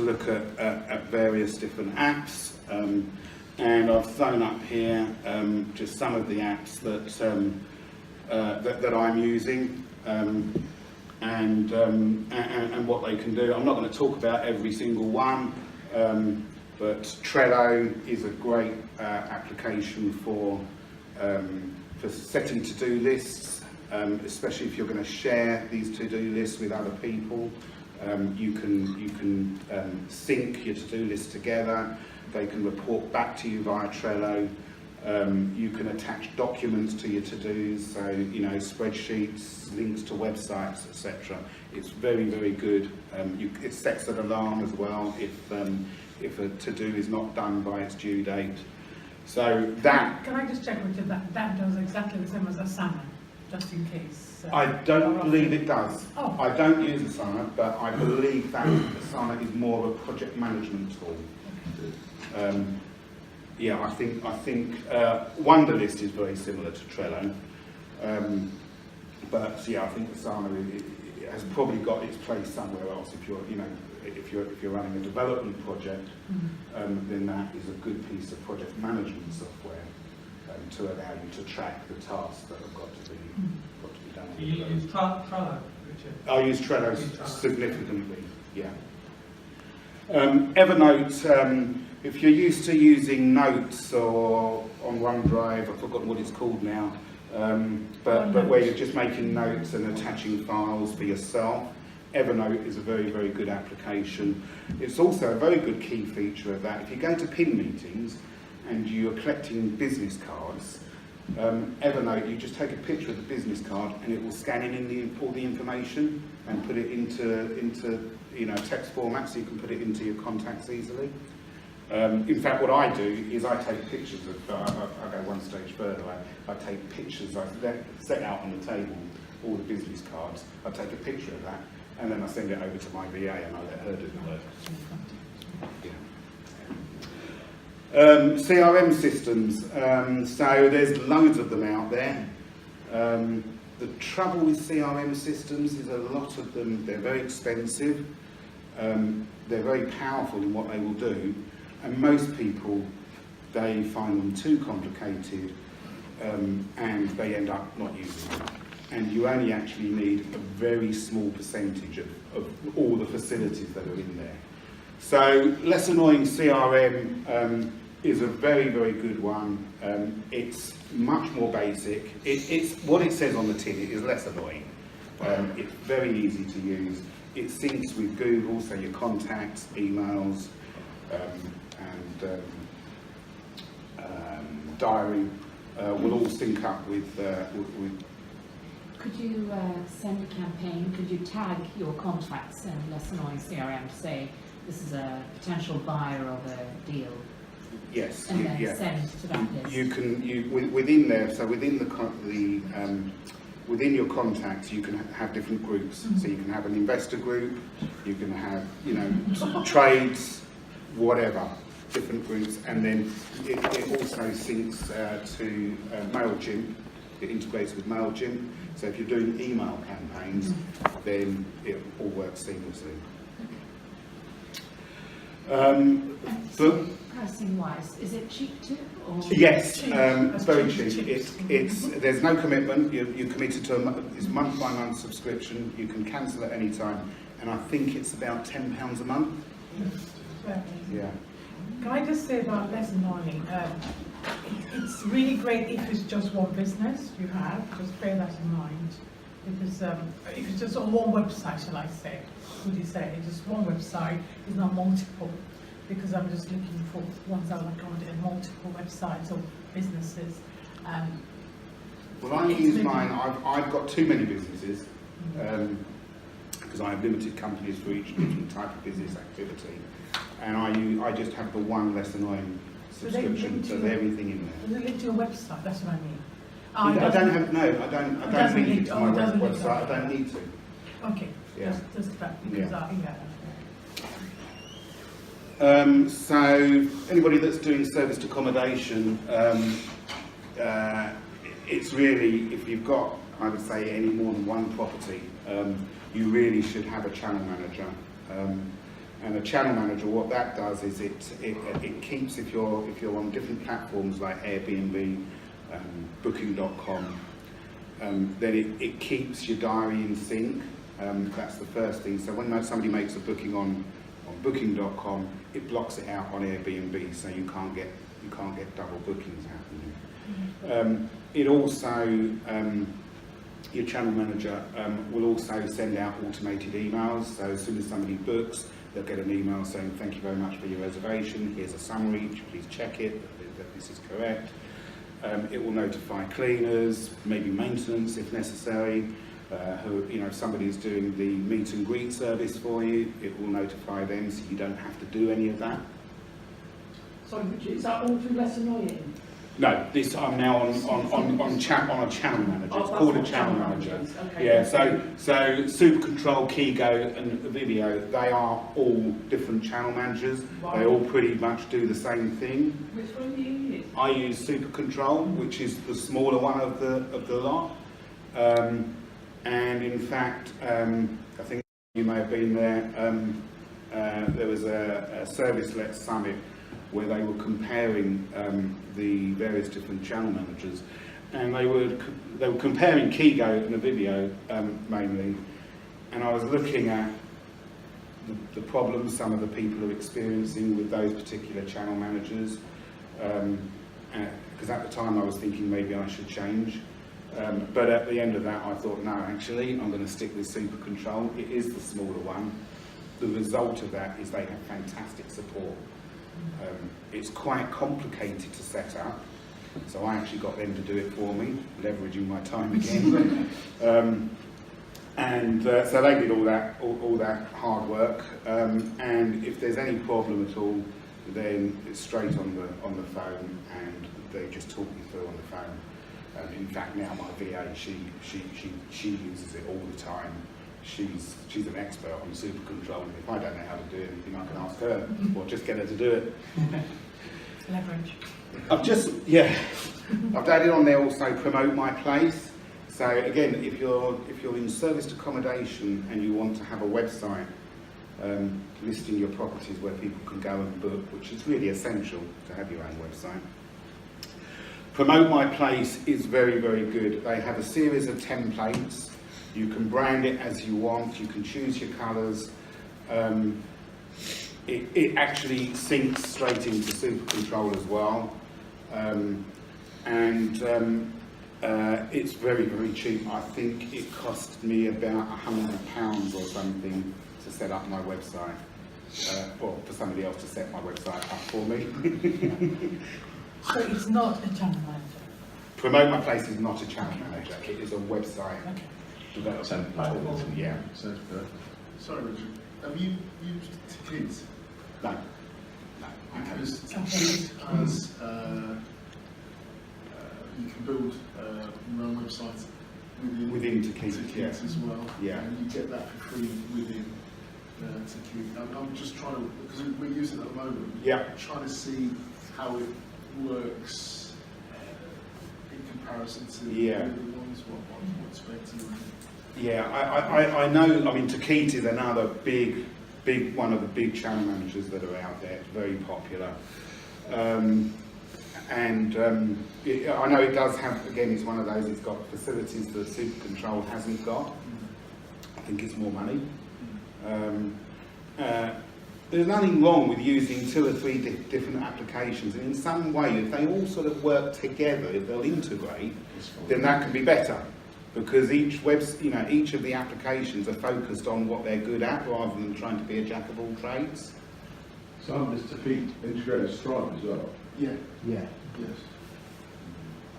look at various different apps, and I've thrown up here just some of the apps that I'm using, and what they can do. I'm not going to talk about every single one, but Trello is a great application for setting to-do lists, especially if you're going to share these to-do lists with other people. You can sync your to-do list together. They can report back to you via Trello. You can attach documents to your to-dos, so spreadsheets, links to websites, etc. It's very, very good. It sets an alarm as well if a to-do is not done by its due date. So that. Can I just check with you that does exactly the same as Asana, just in case? I don't believe it does. Oh. I don't use Asana, but I believe that Asana is more of a project management tool. Yeah, I think Wunderlist is very similar to Trello, but yeah, I think Asana it has probably got its place somewhere else. If you're running a development project, then that is a good piece of project management software to allow you to track the tasks that have got to be done. Do you use Trello, Richard? I use Trello significantly. Yeah. Evernote. If you're used to using notes or on OneDrive, I've forgotten what it's called now, but where you're just making notes and attaching files for yourself, Evernote is a very, very good application. It's also a very good key feature of that. If you go to PIN meetings and you're collecting business cards, Evernote, you just take a picture of the business card and it will scan in all the information and put it into text format, so you can put it into your contacts easily. In fact, what I do is I take pictures of, I go one stage further, I take pictures, I set out on the table all the business cards, I take a picture of that, and then I send it over to my VA and I let her do the work. Yeah. CRM systems, so there's loads of them out there. The trouble with CRM systems is a lot of them, they're very expensive, they're very powerful in what they will do, and most people, they find them too complicated, and they end up not using them. And you only actually need a very small percentage of all the facilities that are in there. So Less Annoying CRM is a very, very good one. It's much more basic. It's what it says on the tin, it is less annoying. It's very easy to use. It syncs with Google, so your contacts, emails, and diary will all sync up with. Could you send a campaign? Could you tag your contacts in Less Annoying CRM to say this is a potential buyer of a deal? Yes. And then send to that list. You can within there. So within within your contacts, you can have different groups. So you can have an investor group. You can have trades, whatever, different groups, and then it also syncs to MailChimp. It integrates with MailChimp. So if you're doing email campaigns, then it all works seamlessly. Pricing-wise, is it cheap too? Or? Yes, very cheap. There's no commitment. You're committed to it's a month-by-month subscription. You can cancel at any time, and I think it's about £10 a month. Yeah. Can I just say about Less Annoying? It's really great if it's just one business you have. Just bear that in mind. Because if it's just on one website, shall I say? Would you say it's just one website? It's not multiple. Because I'm just looking for ones that will accommodate multiple websites or businesses. Well, I use mine. I've got too many businesses because I have limited companies for each different type of business activity, and I just have the one Less Annoying subscription. So there's everything in there. Does it link to your website? That's what I mean. I don't link it to my website. I don't need to. Okay. Yeah. Just that because so anybody that's doing serviced accommodation, it's really, if you've got, I would say, any more than one property, you really should have a channel manager. And a channel manager, what that does is it keeps, if you're on different platforms like Airbnb, Booking.com, then it keeps your diary in sync. That's the first thing. So when somebody makes a booking on Booking.com, it blocks it out on Airbnb, so you can't get double bookings happening. It also, your channel manager will also send out automated emails. So as soon as somebody books, they'll get an email saying, thank you very much for your reservation, here's a summary, please check it, that this is correct. It will notify cleaners, maybe maintenance if necessary. If somebody's doing the meet and greet service for you, it will notify them, so you don't have to do any of that. Sorry, Richard, is that all through Less Annoying? No, this I'm now on a channel manager. It's called a channel manager. Okay. Yeah. So Super Control, Keygo, and Video, they are all different channel managers. Right. They all pretty much do the same thing. Which one do you use? I use Super Control, which is the smaller one of the lot. And in fact, I think you may have been there. There was a Service-Let Summit where they were comparing the various different channel managers, and they were comparing Keygo and the Video mainly, and I was looking at the problems some of the people are experiencing with those particular channel managers, because at the time I was thinking maybe I should change, but at the end of that I thought, no, actually I'm going to stick with Super Control. It is the smaller one. The result of that is they have fantastic support. It's quite complicated to set up, so I actually got them to do it for me, leveraging my time again. So they did all that hard work, and if there's any problem at all, then it's straight on the phone, and they just talk me through on the phone. In fact, now my VA, she uses it all the time. She's an expert on Super Control, and if I don't know how to do anything, I can ask her, or just get her to do it. Leverage. I've added on there also Promote My Place. So again, if you're in serviced accommodation and you want to have a website listing your properties where people can go and book, which is really essential to have your own website. Promote My Place is very, very good. They have a series of templates. You can brand it as you want, you can choose your colours. It actually syncs straight into Super Control as well. It's very, very cheap. I think it cost me about £100 or something to set up my website, or for somebody else to set my website up for me. So it's not a channel manager? Promote My Place is not a channel manager, it is a website. Okay. Template, yeah. Sounds perfect. Sorry, Richard. Have you used Kids? No. Because Kids has you can build your own website Within Kids, yeah. as well. Yeah. And you get that for free within Kids. I'm just trying to, because we're using it at the moment. Yeah. I'm trying to see how it works in comparison to the other ones. What's better? Yeah, I know. I mean, Takiti is another big one of the big channel managers that are out there. It's very popular, I know it does have. Again, it's one of those. It's got facilities that Super Control hasn't got. I think it's more money. There's nothing wrong with using 2 or 3 different applications, and in some way, if they all sort of work together, if they'll integrate, then that can be better. Because each of the applications are focused on what they're good at, rather than trying to be a jack of all trades. Some is to feed integrated Stripe as well. Yeah. Yeah. Yes.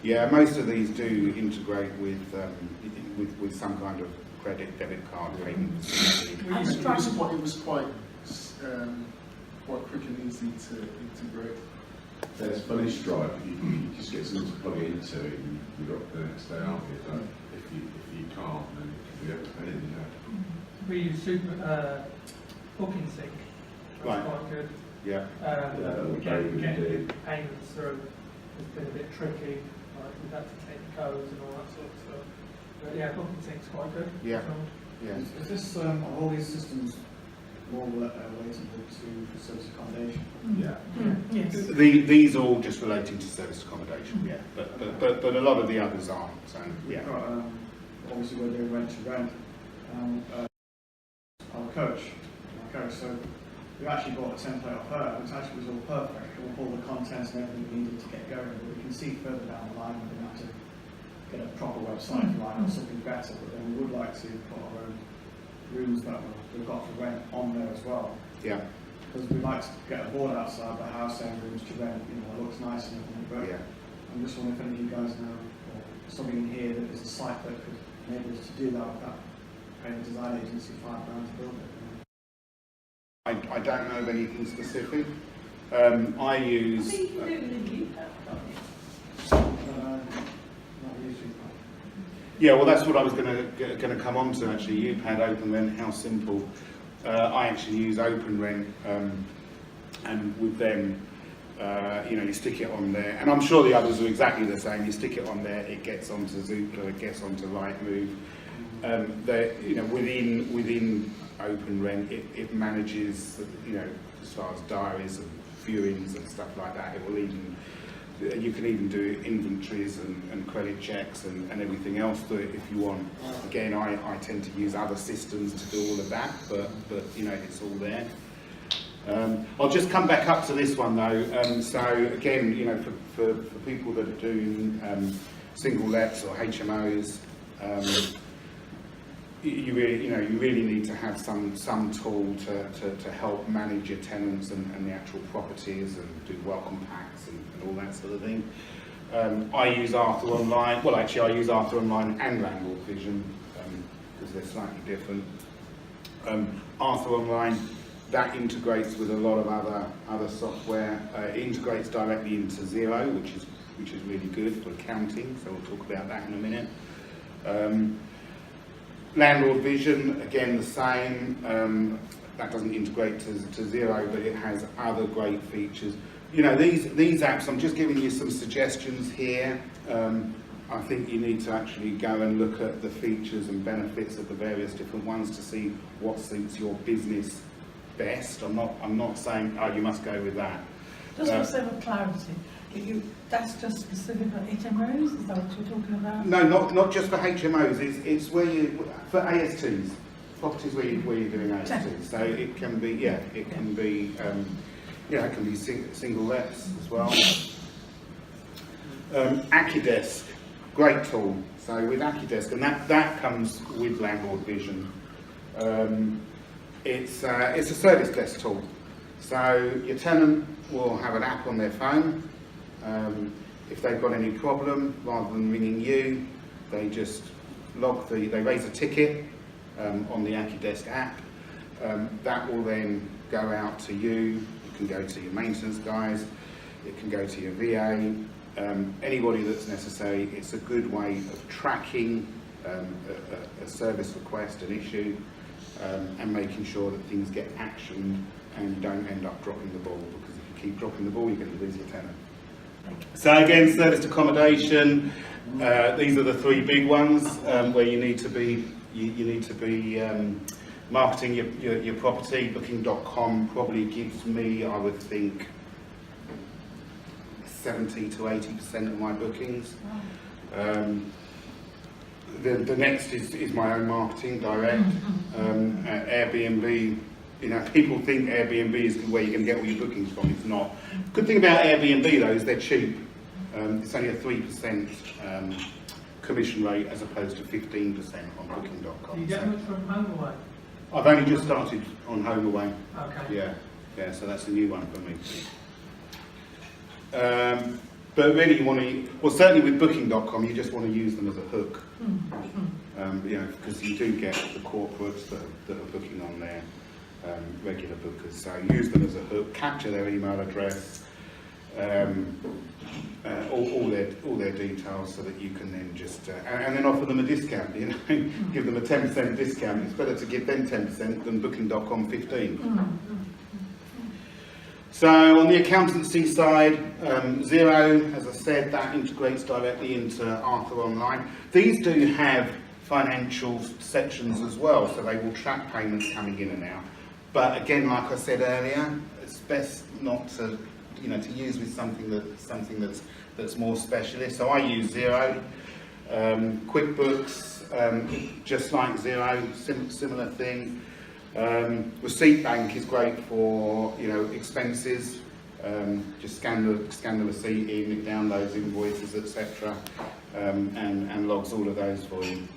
Yeah, most of these do integrate with some kind of credit, debit card payment facility. It was quite quick and easy to integrate. There's funny Stripe. You just get someone to plug it into it, and you've got the next day out here. But if you can't, then you have to pay it. We use Booking Sync. That's Right. quite good. Yeah. Getting payments through has been a bit tricky. Like we've had to take codes and all that sort of stuff. But yeah, Booking Sync's quite good. Yeah. Yeah. Is this, are all these systems more relatable to service accommodation. Yeah. Yes. These are all just relating to service accommodation, yeah, but a lot of the others aren't, so, yeah. We've got, obviously we're doing rent to rent, our coach, so we actually bought a template off her, which actually was all perfect, with all the contents and everything we needed to get going, but we can see further down the line we're going to have to get a proper website line or something better, but then we would like to put our own rooms that we've got for rent on there as well. Yeah, Because we'd like to get a board outside the house saying rooms to rent, it looks nice and everything, but yeah. I'm just wondering if any of you guys know, or something in here that is a site that could enable us to do that without paying a design agency £5 to build it. I don't know of anything specific. I use... Yeah, well, that's what I was going to come on to actually. You've had OpenRent, how simple. I actually use OpenRent, and with them, you stick it on there, and I'm sure the others are exactly the same. You stick it on there, it gets onto Zoopla, it gets onto Rightmove. Within OpenRent, it manages, as far as diaries and viewings and stuff like that. It will even, you can even do inventories and credit checks and everything else through it if you want. Again, I tend to use other systems to do all of that, but it's all there. I'll just come back up to this one though. So again, for people that are doing single lets or HMOs, you really need to have some tool to help manage your tenants and the actual properties and do welcome packs and all that sort of thing. I use Arthur Online. Well, actually, I use Arthur Online and Landlord Vision because they're slightly different. Arthur Online, that integrates with a lot of other software. It integrates directly into Xero, which is really good for accounting. So we'll talk about that in a minute. Landlord Vision, again the same. That doesn't integrate to Xero, but it has other great features. These apps, I'm just giving you some suggestions here. I think you need to actually go and look at the features and benefits of the various different ones to see what suits your business best. I'm not saying, oh, you must go with that. Just for some clarity, that's just specific for HMOs? Is that what you're talking about? No, not just for HMOs. It's where for ASTs, properties where you're doing ASTs. So it can be, it can be, it can be single lets as well. AccuDesk, great tool. So with AccuDesk, and that comes with Landlord Vision. It's a service desk tool. So your tenant will have an app on their phone. If they've got any problem, rather than ringing you, they just they raise a ticket on the AccuDesk app. That will then go out to you. It can go to your maintenance guys. It can go to your VA. Anybody that's necessary. It's a good way of tracking a service request, an issue, and making sure that things get actioned and you don't end up dropping the ball, because if you keep dropping the ball, you're going to lose your tenant. So again, service accommodation. These are the three big ones where you need to be marketing your property. Booking.com probably gives me, I would think, 70 to 80% of my bookings. The next is my own marketing, direct. Airbnb. People think Airbnb is where you're going to get all your bookings from. It's not. Good thing about Airbnb though is they're cheap. It's only a 3% commission rate as opposed to 15% on Booking.com. Do you get much from HomeAway? I've only just started on HomeAway. Okay. Yeah. So that's a new one for me. But really, you want to. Well, certainly with Booking.com, you just want to use them as a hook. Because you do get the corporates that are booking on there. Regular bookers, so use them as a hook, capture their email address, all their details, so that you can then just and then offer them a discount. Give them a 10% discount. It's better to give them 10% than Booking.com 15%. So on the accountancy side, Xero, as I said, that integrates directly into Arthur Online. These do have financial sections as well, so they will track payments coming in and out. but again, like I said earlier, it's best not to, to use with something that's more specialist. So I use Xero, QuickBooks, just like Xero, similar thing. Receipt Bank is great for expenses. Just scan the receipt in, it downloads invoices, etc., and logs all of those for you.